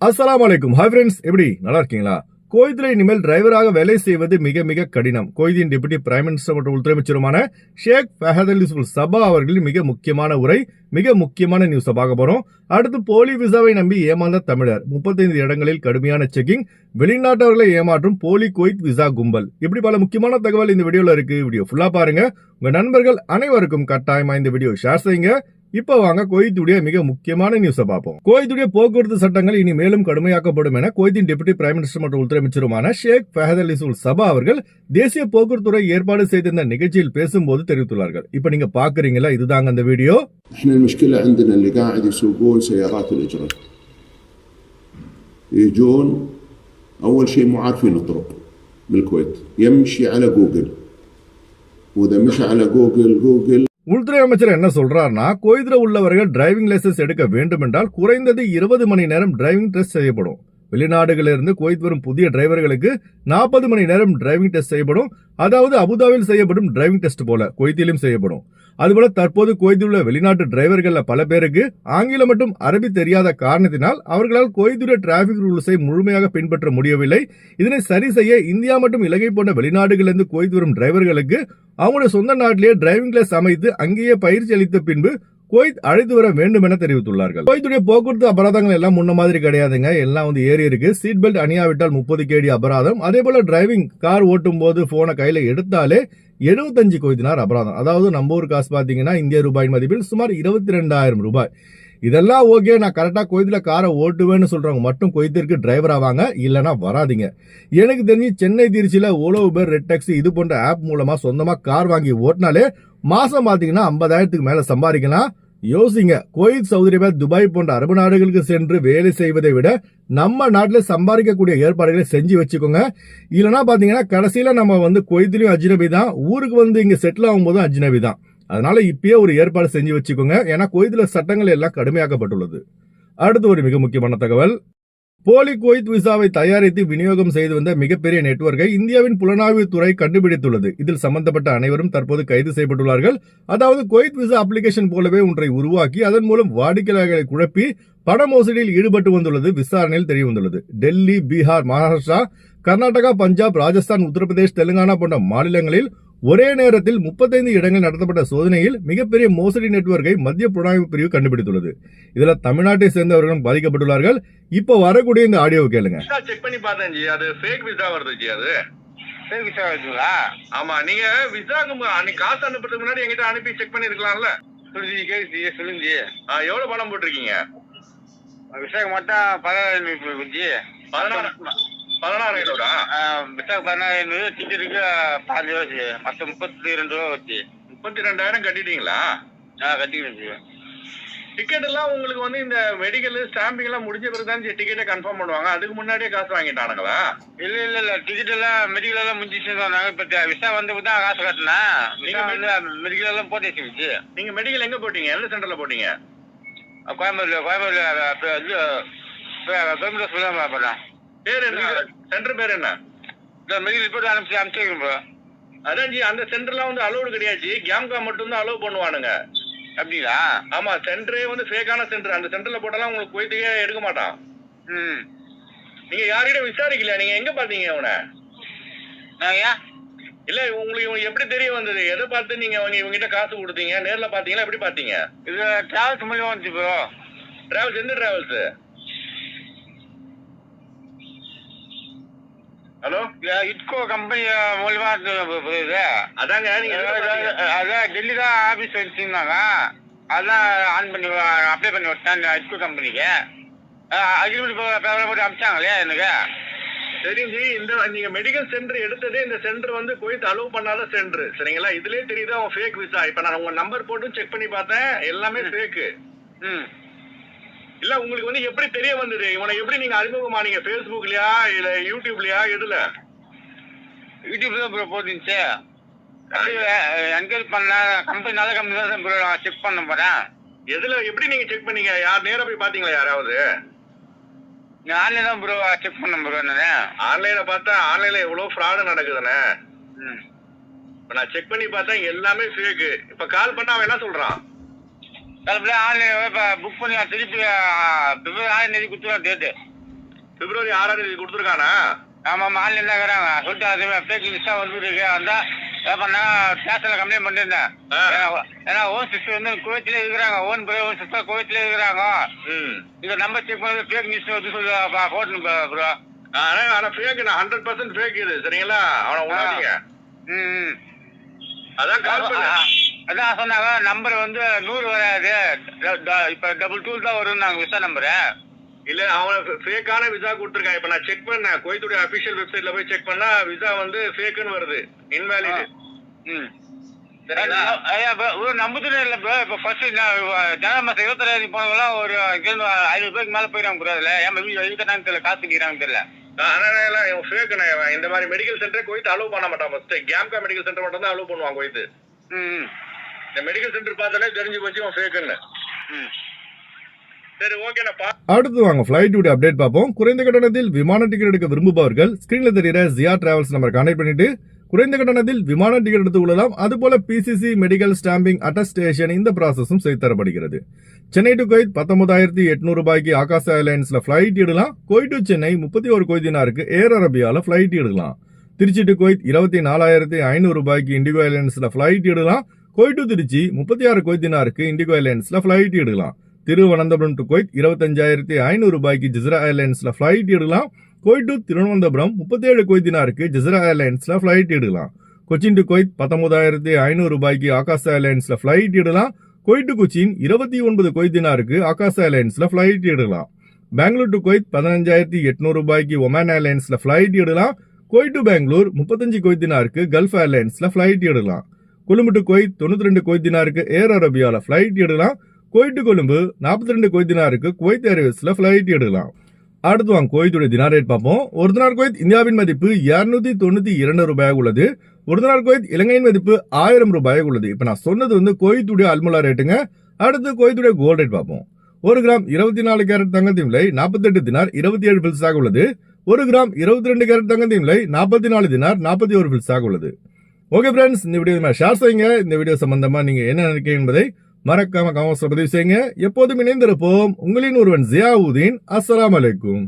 அஸ்ஸலாமு அலைக்கும். Hi friends, எப்படி நல்லா இருக்கீங்களா? குவைத்தில் இனிமேல் டிரைவராக வேலை செய்வது மிக மிக கடினம். குவைத்தின் டெபுட்டி பிரைம் மினிஸ்டர் மற்றும் உள்துறை அமைச்சருமான ஷேக் ஃபஹத் அல் சபா அவர்களின் மிக முக்கியமான உரை, மிக முக்கியமான நியூஸ் பார்க்க போறோம். அடுத்து போலி விசாவை நம்பி ஏமாந்த தமிழர், 35 இடங்களில் கடுமையான செக்கிங், வெளிநாட்டவர்களை ஏமாற்றும் போலி குவைத் விசா கும்பல், இப்படி பல முக்கியமான தகவல் இந்த வீடியோல இருக்கு. வீடியோ ஃபுல்லா பாருங்க. உங்க நண்பர்கள் அனைவருக்கும் கட்டாயமா இந்த வீடியோ ஷேர் செய்யுங்க. இப்ப வாங்க குவைத்துடைய மிக முக்கியமான நியூஸை பார்ப்போம். குவைத்துடைய போக்குவரத்து சட்டங்கள் இனி மேலும் கடுமையாக்கப்படும் என குவைத்தின் டெபுட்டி பிரைம் மினிஸ்டர் மற்றும் உள்துறை அமைச்சருமான ஷேக் ஃபஹத் அல் சபா அவர்கள் தேசிய போக்குவரத்து துறை ஏற்பாடு செய்திருந்த நிகழ்ச்சியில் பேசும்போது தெரிவித்துள்ளார்கள். இப்ப நீங்க பாக்குறீங்களா, இதுதாங்க அந்த வீடியோ. المشكلة عندنا اللي قاعد يسوقون سيارات الإجرة يجون أول شيء مو عارفين الطرق بالكويت، يمشي على جوجل، وإذا مشى على جوجل உள்துறை அமைச்சர் என்ன சொல்றாருன்னா, குவைத்தில் உள்ளவர்கள் டிரைவிங் லைசன்ஸ் எடுக்க வேண்டும் என்றால் குறைந்தது 20 மணி நேரம் டிரைவிங் டெஸ்ட் செய்யப்படும். வெளிநாடுகளிலிருந்து குவைத் வரும் புதிய டிரைவர்களுக்கு 40 மணி நேரம் டிரைவிங் டெஸ்ட் செய்யப்படும். அதாவது அபுதாபியில் செய்யப்படும் டிரைவிங் டெஸ்ட் போல குவைத்திலும் செய்யப்படும். அதுபோல தற்போது குவைத்தில் உள்ள வெளிநாட்டு டிரைவர்கள் பல பேருக்கு ஆங்கிலம் மற்றும் அரபி தெரியாத காரணத்தினால் அவர்களால் குவைத்துடைய டிராபிக் ரூல்ஸை முழுமையாக பின்பற்ற முடியவில்லை. இதனை சரி செய்ய இந்தியா மற்றும் இலங்கை போன்ற வெளிநாடுகளிலிருந்து குவைத் வரும் டிரைவர்களுக்கு அவங்களுடைய சொந்த நாட்டிலேயே டிரைவிங் கிளாஸ் அமைத்து அங்கேயே பயிற்சி அளித்த பின்பு குவைத் அழைத்து வர வேண்டும் என தெரிவித்துள்ளார்கள். குவைத்துடைய போக்குவரத்து அபராதங்கள் எல்லாம் முன்ன மாதிரி கிடையாதுங்க. எல்லாம் ஏறி இருக்கு. சீட் பெல்ட் அணியாவிட்டால் 30 KD அபராதம். அதே போல டிரைவிங் கார் ஓட்டும் போது போனை கையில எடுத்தாலே 75 குவைத்தினார் அபராதம். அதாவது நம்ம ஊர் காசு பாத்தீங்கன்னா இந்திய ரூபாயின் மதிப்பில் சுமார் 22,000 ரூபாய். இதெல்லாம் ஓகே, நான் கரெக்டா குவைத்துல காரை ஓட்டுவேன்னு சொல்றவங்க மட்டும் குவைத்திற்கு டிரைவர் ஆவாங்க, இல்லனா வராதிங்க. எனக்கு தெரிஞ்சு சென்னை திருச்சியில ஓலோ, உபர், ரெட் டாக்ஸி இது போன்ற ஆப் மூலமா சொந்தமா கார் வாங்கி ஓட்டினாலே மாசம் பாத்தீங்கன்னா 50,000க்கு மேல சம்பாதிக்கலாம். யோசிங்க, குவைத், சவுதி அரேபியா, துபாய் போன்ற அரபு நாடுகளுக்கு சென்று வேலை செய்வதை விட நம்ம நாட்டில் சம்பாதிக்கக்கூடிய ஏற்பாடுகளை செஞ்சு வச்சுக்கோங்க. இல்லைன்னா பாத்தீங்கன்னா கடைசியில நம்ம குவைத்திலையும் அஜ்னபி தான், ஊருக்கு இங்க செட்டில் ஆகும்போது அஜ்னபி தான். அதனால இப்பயே ஒரு ஏற்பாடு செஞ்சு வச்சுக்கோங்க. ஏன்னா குவைத்துல சட்டங்கள் எல்லாம் கடுமையாக்கப்பட்டுள்ளது. அடுத்து ஒரு மிக முக்கியமான தகவல். போலி குவைத் விசாவை தயாரித்து விநியோகம் செய்து வந்த மிகப்பெரிய நெட்வொர்க்கை இந்தியாவின் புலனாய்வு துறை கண்டுபிடித்துள்ளது. இதில் சம்பந்தப்பட்ட அனைவரும் தற்போது கைது செய்யப்பட்டுள்ளார்கள். அதாவது குவைத் விசா அப்ளிகேஷன் போலவே ஒன்றை உருவாக்கி அதன் மூலம் வாடிக்கையாளர்களை குழப்பி பண மோசடியில் ஈடுபட்டு வந்துள்ளது விசாரணையில் தெரிய வந்துள்ளது. டெல்லி, பீகார், மகாராஷ்டிரா, கர்நாடகா, பஞ்சாப், ராஜஸ்தான், உத்தரப்பிரதேஷ், தெலுங்கானா போன்ற மாநிலங்களில் ஒரே நேரத்தில் 35 இடங்களில் நடத்தப்பட்ட சோதனையில் மிகப்பெரிய மோசடி நெட்வொர்க்கை மத்திய புலனாய்வு பிரிவு கண்டுபிடித்துள்ளது. இதுல தமிழ்நாட்டை சேர்ந்தவர்களும் பாதிக்கப்பட்டுள்ளார்கள். இப்ப வரக்கூடிய இந்த ஆடியோ கேளுங்க. செக் பண்ணி பார்த்தேன் ஜி, அது ஃபேக் விசா வருது ஜி. அது ஃபேக் விசா வருதுங்களா? ஆமா, நீங்க விசாக்கு அன்னைக்கு காசு அனுப்புறதுக்கு முன்னாடி என்கிட்ட அனுப்பி செக் பண்ணிருக்கலாம்ல. சொல்லுங்க ஜி. எவ்வளவு பணம் போட்டிருக்கீங்க? விசாக்கு மட்டும் 16,000 ஜி. 16,000 விசாக்கு 16,000, டிக்கெட்டுக்கு 5 ரூபா ஜி. மொத்தம் 32 ரூபா வச்சு 32,000 கட்டிட்டீங்களா? கட்டிக்கிறேன் ஜி. டிக்கெட் எல்லாம் உங்களுக்கு இந்த மெடிக்கல் ஸ்டாம்பிங் எல்லாம் முடிஞ்ச பிறகு தான் டிக்கெட்டை கன்ஃபார்ம் பண்ணுவாங்க. அதுக்கு முன்னாடியே காசு வாங்கிட்டானுங்களா? இல்ல டிக்கெட் எல்லாம் மெடிக்கல் எல்லாம் முடிஞ்சிச்சு சொன்னாங்க. இப்ப விசா வந்து தான் காசு கட்டினேன். மெடிக்கல் எல்லாம் போட்டு வச்சுக்கிச்சு. நீங்க மெடிக்கல் எங்க போட்டீங்க? எந்த சென்டர்ல போட்டீங்க? கோயம்புத்தூர்ல போறேன். பேர் என்ன? சென்டர் பேர் என்ன? மெடிக்கல் போட்டு அனுப்பிச்சிருக்கேன். அதான் ஜி, அந்த சென்டர்லாம் அலோடு கிடையாது. கேம்கா மட்டும் தான் அலோவ் பண்ணுவானுங்க. அப்படிங்களா? ஆமா, சென்டரே ஃபேக்கான சென்டர். அந்த சென்டர்ல போட்டாலும் உங்களுக்கு குவைத்துக்கே எடுக்க மாட்டான். நீங்க யாரையும் விசாரிக்கல? நீங்க எங்க பாத்தீங்க அவனை? இல்ல, உங்களுக்கு எப்படி தெரிய வந்தது? எதை பார்த்து நீங்க இவங்கிட்ட காசு கொடுத்தீங்க? நேர்ல பாத்தீங்களா? எப்படி பாத்தீங்க? இது டிராவல்ஸ் மூலியமா வந்துச்சு ப்ரோ. டிராவல்ஸ்? எந்த டிராவல்ஸ்? ஹலோ, இட்கோ கம்பெனி மூலமா அதாங்க. அதான் டெல்லி தான் ஆபீஸ் வச்சுருந்தாங்க. அதான் ஆன் பண்ணி அப்ளை பண்ணி விட்டேன் இட்கோ கம்பெனிக்கு. அக்ரிமெண்ட் பேப்பர் போட்டு அனுப்பிச்சாங்களே எனக்கு. தெரிஞ்சு நீங்க மெடிக்கல் சென்டர் எடுத்ததே இந்த சென்டர் குவைத் அலோவ் பண்ணாத சென்டர், சரிங்களா? இதுலயே தெரியுது அவன் ஃபேக் விசா. இப்ப நான் உங்க நம்பர் போட்டு செக் பண்ணி பார்த்தேன், எல்லாமே ஃபேக்கு. இல்ல, உங்களுக்கு எப்படி தெரிய வந்தது? இவனை எப்படி நீங்க அறிமுகமானீங்க? பேஸ்புக்லயா இல்ல யூடியூப்லயா? எதுல? யூடியூப்ல தான் போட்டுச்சு. என்கரேஜ் பண்ண கம்பெனி, நல்ல கம்பெனி தான் ப்ரோ செக் பண்ண போறேன். எதுல எப்படி நீங்க செக் பண்ணீங்க? யார் நேரா போய் பாத்தீங்களா யாராவது? ஆன்லைன் தான் ப்ரோ செக் பண்ண ப்ரோ. நானு ஆன்லைன்ல பார்த்தா ஆன்லைன்ல எவ்வளவு ஃப்ராடு நடக்குதுன்னு. இப்ப நான் செக் பண்ணி பார்த்தேன், எல்லாமே ஃபேக்கு. இப்ப கால் பண்ணா அவன் என்ன சொல்றான்? ஆன்லைன் புக் பண்ணி திருப்பி 6,000 கொடுத்துருவான் டேட்டு. பிப்ரவரி 6ஆம் தேதி கொடுத்துருக்கானா? ஆமா ஆன்லைன் தான் இருக்கிறாங்க சொல்லிட்டு அது ஃபேக் நியூஸா வந்துருக்கு. அதான் பண்ணா ஸ்டேஷன்ல கம்ப்ளைண்ட் பண்ணிருந்தேன். ஏன்னா ஓன் சிஸ்டர் வந்து கோயத்துல இருக்கிறாங்க, ஓன் சிஸ்டர் கோயத்துல இருக்கிறாங்க. இந்த நம்பர் செக் பண்ணி ஃபேக் நியூஸ் வந்து சொல்லி போட்டணும் ப்ரோ. ஆனா ஃபேக் 100% ஃபேக் இது, சரிங்களா? அவனை உணாதீங்க. அதான் கால் பண்ண. அதான் சொன்னாங்க நம்பர் வந்து 100 வராது, இப்ப 22 தான் வரும் நாங்க விசா நம்பரு. இல்ல அவன் ஃபேக்கான விசா கொடுத்துருக்கான். இப்ப நான் செக் பண்ணேன், குவைத்துடைய அபிஷியல் வெப்சைட்ல போய் செக் பண்ணா விசா வந்து ஃபேக்குன்னு வருது, இன்வாலிட். நம்புதுல இல்ல ப்ரோ. இப்ப ஃபர்ஸ்ட் ஜனவரி மாசம் 23 போனவங்களாம் ஒரு 500 பேருக்கு மேல போயிடாங்க ப்ரோ. அதுல ஏன் எழுதிட்டாங்கன்னு தெரியல, காசு கேட்கிறாங்கன்னு தெரியல. இந்த மாதிரி மெடிக்கல் சென்டர் குவைத் அலோவ் பண்ண மாட்டான். ஃபர்ஸ்ட் கேம்கா மெடிக்கல் சென்டர் மட்டும் தான் அலோவ் பண்ணுவாங்க குவைத். இந்த மெடிக்கல் சென்டர் பார்த்தாலே தெரிஞ்சு போச்சு அவன் ஃபேக்குன்னு. சரி, ஓகேண்ணா. அடுத்து வாங்க ஃபிளைட் அப்டேட் பார்ப்போம். குறைந்த கட்டணத்தில் விமான டிக்கெட் எடுக்க விரும்புபவர்கள் ஸ்கிரீன்ல தெரியுற ஜியா டிராவல்ஸ் நம்பர் கான்டாக்ட் பண்ணிட்டு குறைந்த கட்டணத்தில் விமான டிக்கெட் எடுத்துக் கொள்ளலாம். அதுபோல பிசிசி மெடிக்கல் ஸ்டாம்பிங் அட்டஸ்டேஷன் இந்த ப்ராசஸும் செய்து தரப்படுகிறது. சென்னை டு குவைத் 19,800 ரூபாய்க்கு ஆகாஷ் ஏர்லைன்ஸ்ல ஃபிளைட் எடுக்கலாம். குவைத் டு சென்னை 31 குவைத் தினாருக்கு ஏர் அரபியால ஃபிளைட் எடுக்கலாம். திருச்சி டு குவைத் 24,500 ரூபாய்க்கு இண்டிகோ ஏர்லைன்ஸ்ல ஃபிளைட் எடுக்கலாம். குவைத் டு திருச்சி 36 குவைத் தினாருக்கு இண்டிகோ ஏர்லைன்ஸ்ல ஃபிளைட் எடுக்கலாம். திருவனந்தபுரம் டு குவைத் 25,500 ரூபாய்க்கு ஜிஸ்ரா ஏர்லைன்ஸ்ல ஃபிளைட் எடுக்கலாம். குவைத் டு திருவனந்தபுரம் 37 குவைத் தினாருக்கு ஜிஸ்ரா ஏர்லைன்ஸ்ல ஃபிளைட் எடுக்கலாம். கொச்சின் டு குவைத் 19,500 ரூபாய்க்கு ஆகாஷ் ஏர்லைன்ஸ்ல ஃபிளைட் எடுக்கலாம். Kuwait to Cochin 29 Kuwait தினாருக்கு Akash ஏர்லைன்ஸ்ல ஃபிளைட் எடுக்கலாம். பெங்களூர் டு குவைத் 15,800 ரூபாய்க்கு ஒமான் ஏர்லைன்ஸ்ல ஃபிளைட் எடுக்கலாம். குவைத் டு பெங்களூர் 35 குவைத் தினாருக்கு கல்ஃப் ஏர்லைன்ஸ்ல ஃபிளைட் எடுக்கலாம். கொழும்பு டு குவைத் 92 குவைத் தினாருக்கு ஏர் அரபியால ஃபிளைட் எடுக்கலாம். குவைத் டு கொழும்பு 42 குவைத் தினாருக்கு குவைத் ஏர்வேஸ்ல ஃபிளைட் எடுக்கலாம். அடுத்து வாங்க குவைத்துடைய தினார் ரேட் பார்ப்போம். ஒரு தினார் குவைத் இந்தியாவின் மதிப்பு 292 ரூபாயாக உள்ளது. ஒரு தினார் குவைத் இலங்கையின் மதிப்பு 1000 ரூபாயாக உள்ளது. இப்ப நான் சொன்னது வந்து குவைத்துடைய அல்முலா ரேட்டுங்க. அடுத்து குவைத்துடைய கோல்ட் ரேட் பார்ப்போம். 1 கிராம் 24 கேரட் தங்கத்தின் விலை 48 தினார் 27 பில்ஸாக உள்ளது. 1 கிராம் 22 கேரட் தங்கத்தின் விலை 44 தினார் 41 பில்ஸாக உள்ளது. ஓகே ஃப்ரெண்ட்ஸ், இந்த வீடியோ ஷேர் செய்யுங்க. இந்த வீடியோ சம்பந்தமா நீங்க என்ன நினைக்கிறீங்க என்பதை மறக்காம கமெண்ட்ஸ்ல பதிவு செய்யுங்க. எப்போதும் இணைந்திருப்போம். உங்களின் ஒருவன் ஜியாவுதீன். அஸ்ஸலாமு அலைக்கும்.